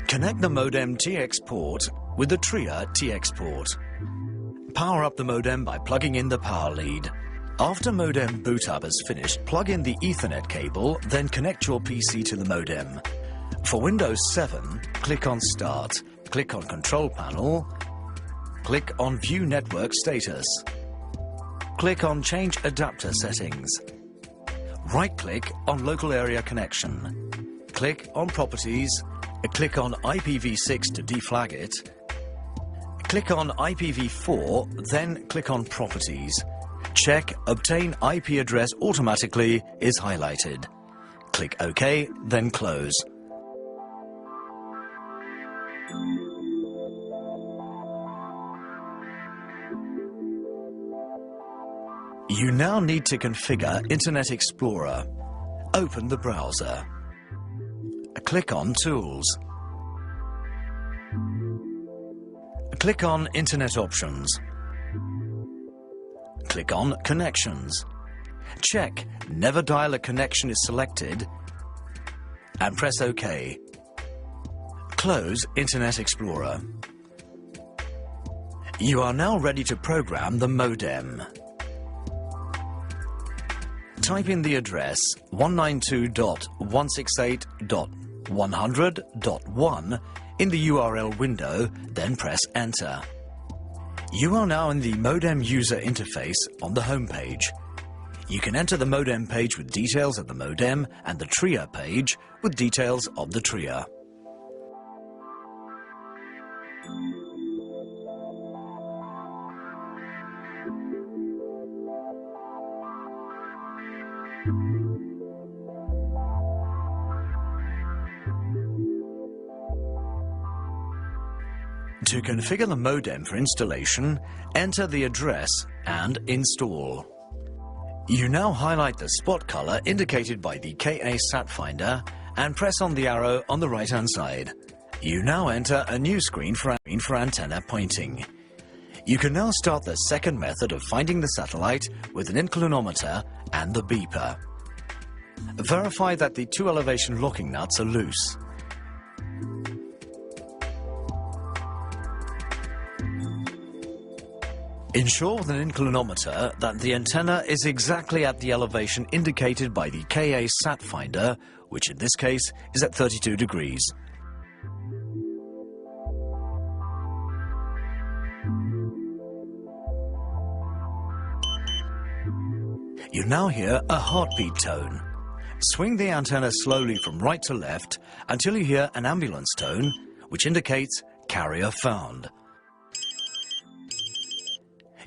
Connect the modem TX port with the TRIA TX port. Power up the modem by plugging in the power lead. After modem boot up is finished, plug in the Ethernet cable, then connect your PC to the modem. For Windows 7, click on Start, click on Control Panel, click on View Network Status. Click on Change Adapter Settings. Right-click on Local Area Connection. Click on Properties. Click on IPv6 to deflag it. Click on IPv4, then click on Properties. Check Obtain IP Address Automatically is highlighted. Click OK, then close. You now need to configure Internet Explorer. Open the browser. Click on Tools. Click on Internet Options. Click on Connections. Check Never Dial a Connection is selected and press OK. Close Internet Explorer. You are now ready to program the modem. Type in the address 192.168.100.1 in the URL window, then press Enter. You are now in the modem user interface on the home page. You can enter the modem page with details of the modem and the TRIA page with details of the TRIA. To configure the modem for installation, enter the address and install. You now highlight the spot color indicated by the KA Sat finder and press on the arrow on the right-hand side. You now enter a new screen for antenna pointing. You can now start the second method of finding the satellite with an inclinometer and the beeper. Verify that the two elevation locking nuts are loose. Ensure with an inclinometer that the antenna is exactly at the elevation indicated by the KA Sat finder, which in this case is at 32 degrees. You now hear a heartbeat tone. Swing the antenna slowly from right to left until you hear an ambulance tone, which indicates carrier found.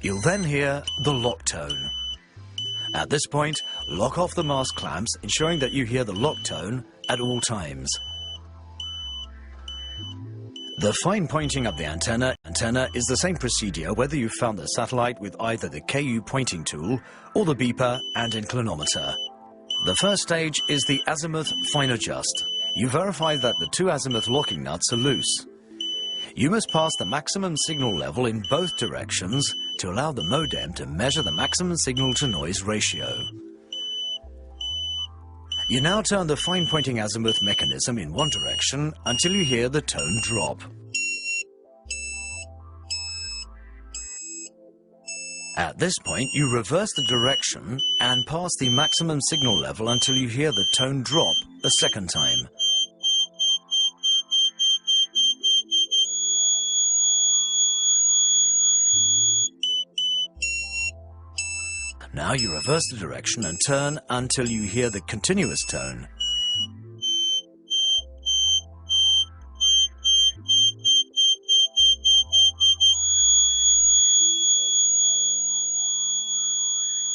You'll then hear the lock tone. At this point, lock off the mast clamps, ensuring that you hear the lock tone at all times. The fine pointing of the antenna is the same procedure whether you found the satellite with either the KU pointing tool or the beeper and inclinometer. The first stage is the azimuth fine adjust. You verify that the two azimuth locking nuts are loose. You must pass the maximum signal level in both directions to allow the modem to measure the maximum signal to noise ratio. You now turn the fine pointing azimuth mechanism in one direction until you hear the tone drop. At this point, you reverse the direction and pass the maximum signal level until you hear the tone drop a second time. Now you reverse the direction and turn until you hear the continuous tone.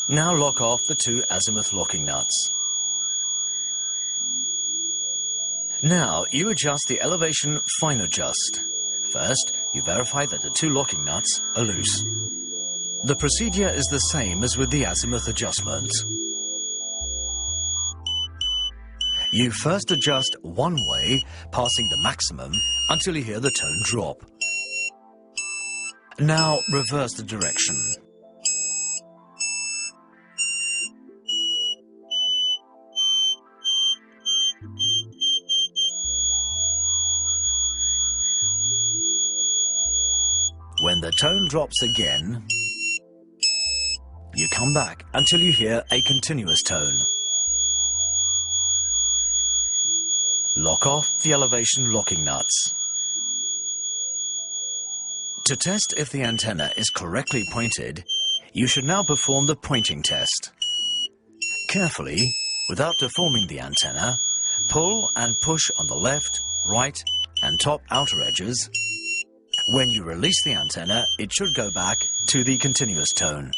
Now lock off the two azimuth locking nuts. Now you adjust the elevation fine adjust. First, you verify that the two locking nuts are loose. The procedure is the same as with the azimuth adjustment. You first adjust one way, passing the maximum until you hear the tone drop. Now reverse the direction. the tone drops again, you come back until you hear a continuous tone. Lock off the elevation locking nuts. To test if the antenna is correctly pointed, you should now perform the pointing test. Carefully, without deforming the antenna, pull and push on the left, right, and top outer edges. When you release the antenna, it should go back to the continuous tone.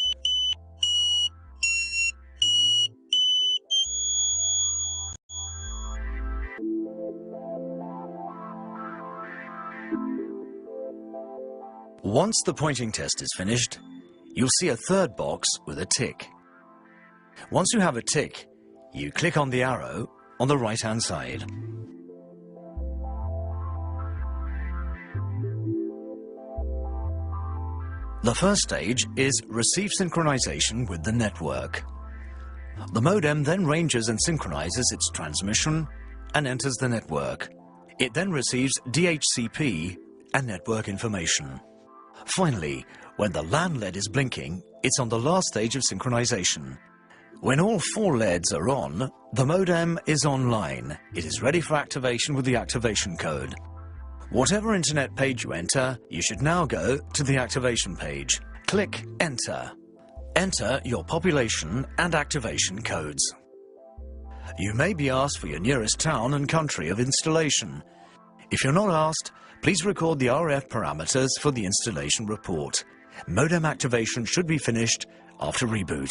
Once the pointing test is finished, you'll see a third box with a tick. Once you have a tick, you click on the arrow on the right-hand side. The first stage is receive synchronization with the network. The modem then ranges and synchronizes its transmission and enters the network. It then receives DHCP and network information. Finally, when the LAN LED is blinking, it's on the last stage of synchronization. When all 4 LEDs are on, the modem is online. It is ready for activation with the activation code. Whatever internet page you enter, you should now go to the activation page. Click Enter. Enter your population and activation codes. You may be asked for your nearest town and country of installation. If you're not asked, please record the RF parameters for the installation report. Modem activation should be finished after reboot.